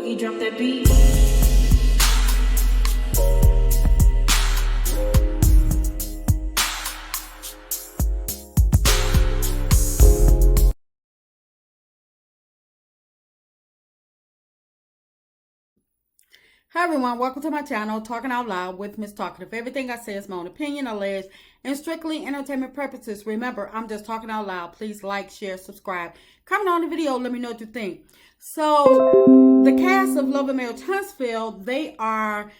Boogie, drop that beat. Hi everyone, welcome to my channel, Talking Out Loud with Miss Talkative. Everything I say is my own opinion, alleged, and strictly entertainment purposes. Remember, I'm just talking out loud. Please like, share, subscribe. Comment on the video, let me know what you think. So, the cast of Love and Marriage Huntsville, they are,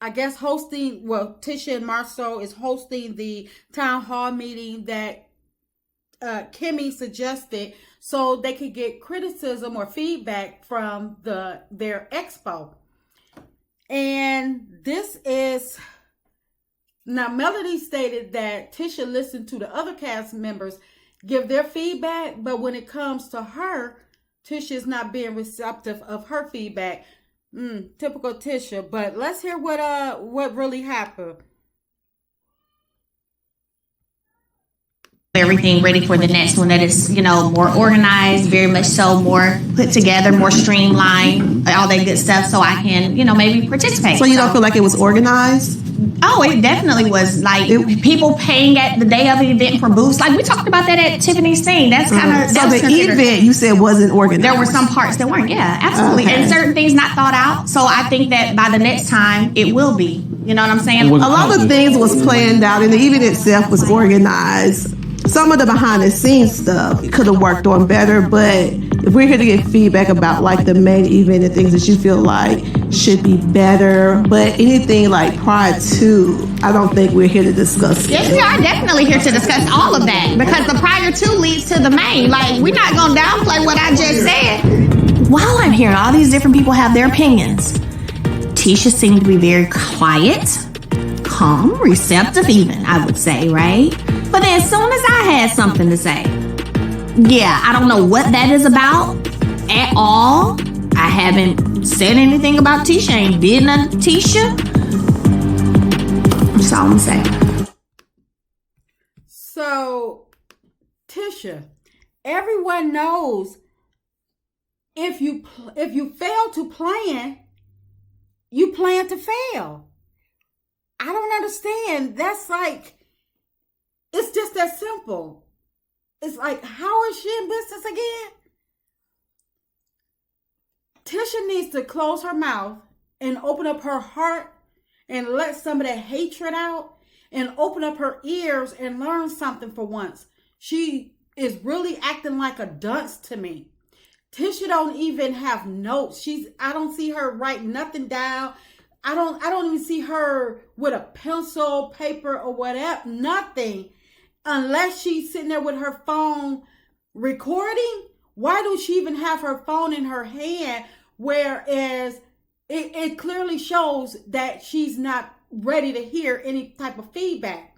I guess, hosting, well, Tisha and MARSAU is hosting the town hall meeting that Kimmy suggested so they could get criticism or feedback from their expo. And this is, now Melody stated that Tisha listened to the other cast members give their feedback, but when it comes to her, Tisha is not being receptive of her feedback. Typical Tisha. But let's hear what really happened. Everything ready for the next one that is, more organized, very much so, more put together, more streamlined, all that good stuff, so I can, maybe participate. So you don't feel like it was organized? Oh, it definitely was. Like, people paying at the day of the event for booths. Like, we talked about that at Tiffany's thing. That's kind of... So the event, you said, wasn't organized? There were some parts that weren't, yeah, absolutely. Okay. And certain things not thought out. So I think that by the next time, it will be. You know what I'm saying? A lot of things was planned out, and the event itself was organized. Some of the behind the scenes stuff could have worked on better, but if we're here to get feedback about like the main event and things that you feel like should be better, but anything like prior to, I don't think we're here to discuss it. Yes, we are definitely here to discuss all of that, because the prior to leads to the main. Like, we're not going to downplay what I just said. While I'm hearing all these different people have their opinions, Tisha seemed to be very quiet, calm, receptive even, I would say, right? But then as soon as I had something to say, yeah, I don't know what that is about at all. I haven't said anything about Tisha, ain't did nothing to Tisha. That's all I'm saying. So, Tisha, everyone knows if you fail to plan, you plan to fail. I don't understand. That's like, it's just that simple. It's like, how is she in business again? Tisha needs to close her mouth and open up her heart and let some of that hatred out and open up her ears and learn something for once. She is really acting like a dunce to me. Tisha don't even have notes. I don't see her write nothing down. I don't even see her with a pencil, paper, or whatever, nothing. Unless she's sitting there with her phone recording. Why does she even have her phone in her hand? Whereas it clearly shows that she's not ready to hear any type of feedback.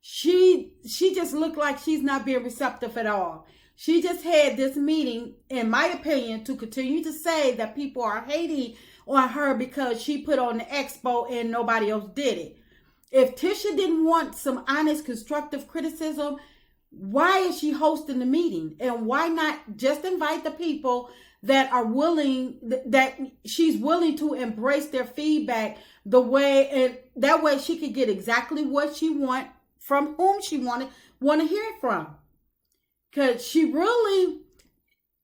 She just looked like she's not being receptive at all. She just had this meeting, in my opinion, to continue to say that people are hating on her because she put on the expo and nobody else did it. If Tisha didn't want some honest, constructive criticism, why is she hosting the meeting? And why not just invite the people that are willing, that she's willing to embrace their feedback the way, and that way she could get exactly what she want from whom she want to hear it from. Because she really,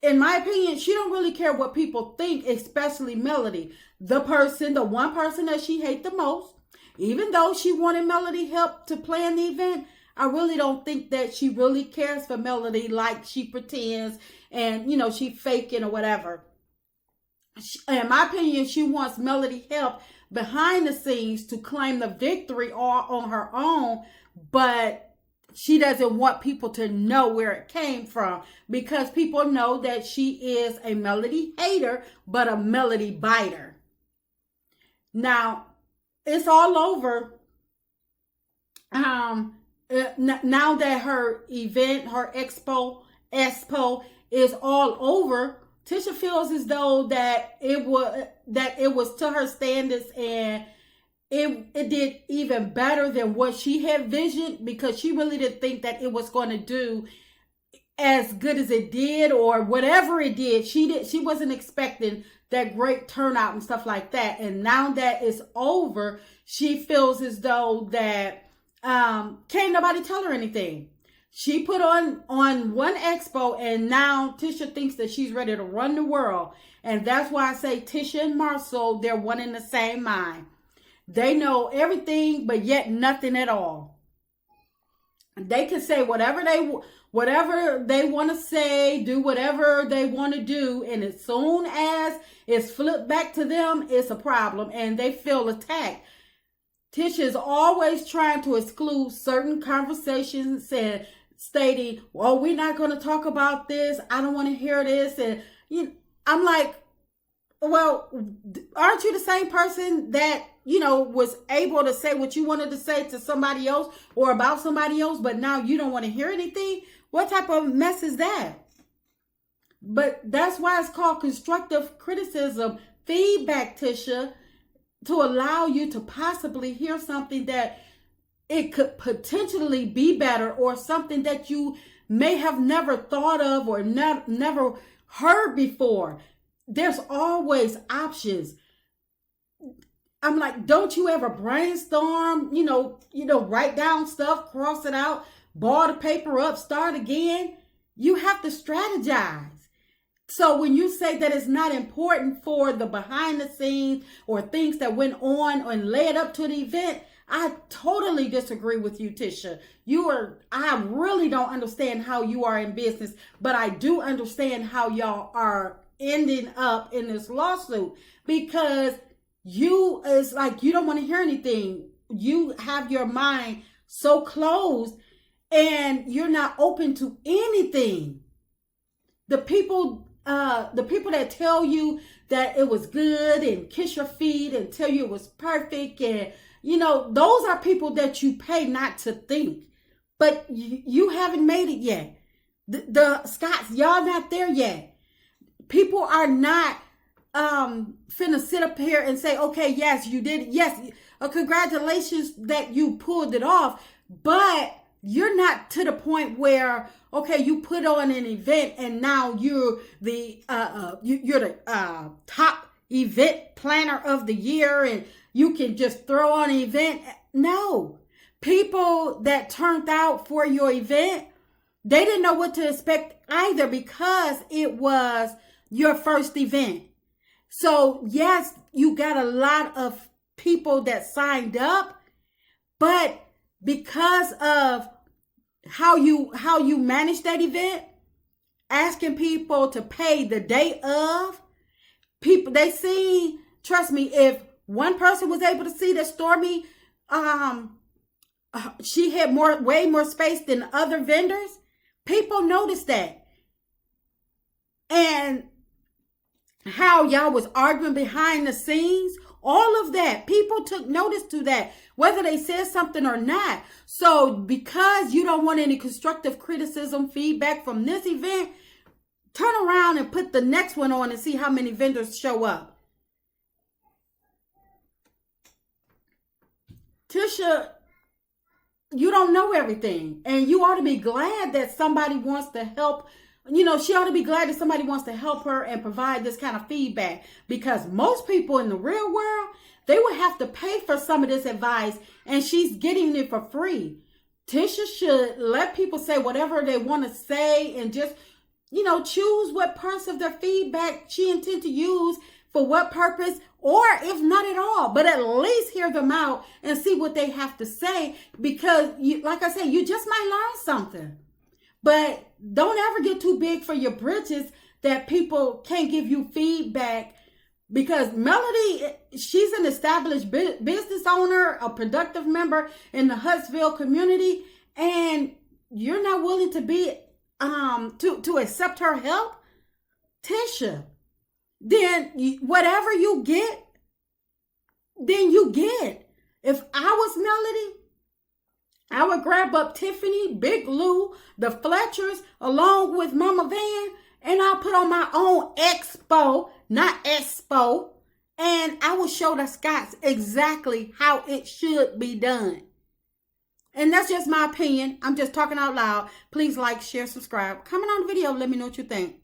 in my opinion, she don't really care what people think, especially Melody. The one person that she hates the most. Even though she wanted Melody help to plan the event, I really don't think that she really cares for Melody like she pretends and, she faking or whatever. In my opinion, she wants Melody help behind the scenes to claim the victory all on her own, but she doesn't want people to know where it came from, because people know that she is a Melody hater, but a Melody biter. Now, it's all over. Now that her event, her expo is all over, Tisha feels as though that it was to her standards, and it did even better than what she had visioned, because she really didn't think that it was going to do as good as it did, or whatever it did. She wasn't expecting that great turnout and stuff like that. And now that it's over, she feels as though that can't nobody tell her anything. She put on one expo, and now Tisha thinks that she's ready to run the world. And that's why I say Tisha and MARSAU, they're one in the same mind. They know everything, but yet nothing at all. They can say whatever they want to say, do whatever they want to do, and as soon as it's flipped back to them, it's a problem, and they feel attacked. Tisha is always trying to exclude certain conversations and stating, well, we're not going to talk about this. I don't want to hear this. And I'm like, well, aren't you the same person that, was able to say what you wanted to say to somebody else or about somebody else, but now you don't want to hear anything? What type of mess is that? But that's why it's called constructive criticism, feedback, Tisha, to allow you to possibly hear something that it could potentially be better, or something that you may have never thought of or never heard before. There's always options. I'm like, don't you ever brainstorm, write down stuff, cross it out, ball the paper up, start again? You have to strategize. So when you say that it's not important for the behind the scenes or things that went on and led up to the event, I totally disagree with you, Tisha. I really don't understand how you are in business, but I do understand how y'all are ending up in this lawsuit, because it's like you don't want to hear anything. You have your mind so closed and you're not open to anything. The people that tell you that it was good and kiss your feet and tell you it was perfect, and those are people that you pay not to think. But you haven't made it yet. The Scots, y'all not there yet. People are not finna sit up here and say, okay, yes, you did. Yes, congratulations that you pulled it off. But you're not to the point where, okay, you put on an event and now you're the top event planner of the year and you can just throw on an event. No. People that turned out for your event, they didn't know what to expect either, because it was your first event. So yes, you got a lot of people that signed up, but because of how you manage that event, asking people to pay the day of, people, they see, trust me, if one person was able to see that Stormy, she had way more space than other vendors, people noticed that. And how y'all was arguing behind the scenes, all of that, people took notice to that, whether they said something or not. So because you don't want any constructive criticism, feedback from this event, turn around and put the next one on and see how many vendors show up. Tisha, you don't know everything, and you ought to be glad that somebody wants to help. She ought to be glad that somebody wants to help her and provide this kind of feedback, because most people in the real world, they would have to pay for some of this advice, and she's getting it for free. Tisha should let people say whatever they want to say and just, choose what parts of their feedback she intends to use for what purpose, or if not at all, but at least hear them out and see what they have to say, because like I said, you just might learn something. But don't ever get too big for your britches that people can't give you feedback, because Melody, she's an established business owner, a productive member in the Huntsville community, and you're not willing to be to accept her help, Tisha. Then whatever you get, then you get. If I was Melody, I would grab up Tiffany, Big Lou, the Fletchers, along with Mama Van, and I'll put on my own expo, not expo, and I will show the Scots exactly how it should be done. And that's just my opinion. I'm just talking out loud. Please like, share, subscribe. Comment on the video. Let me know what you think.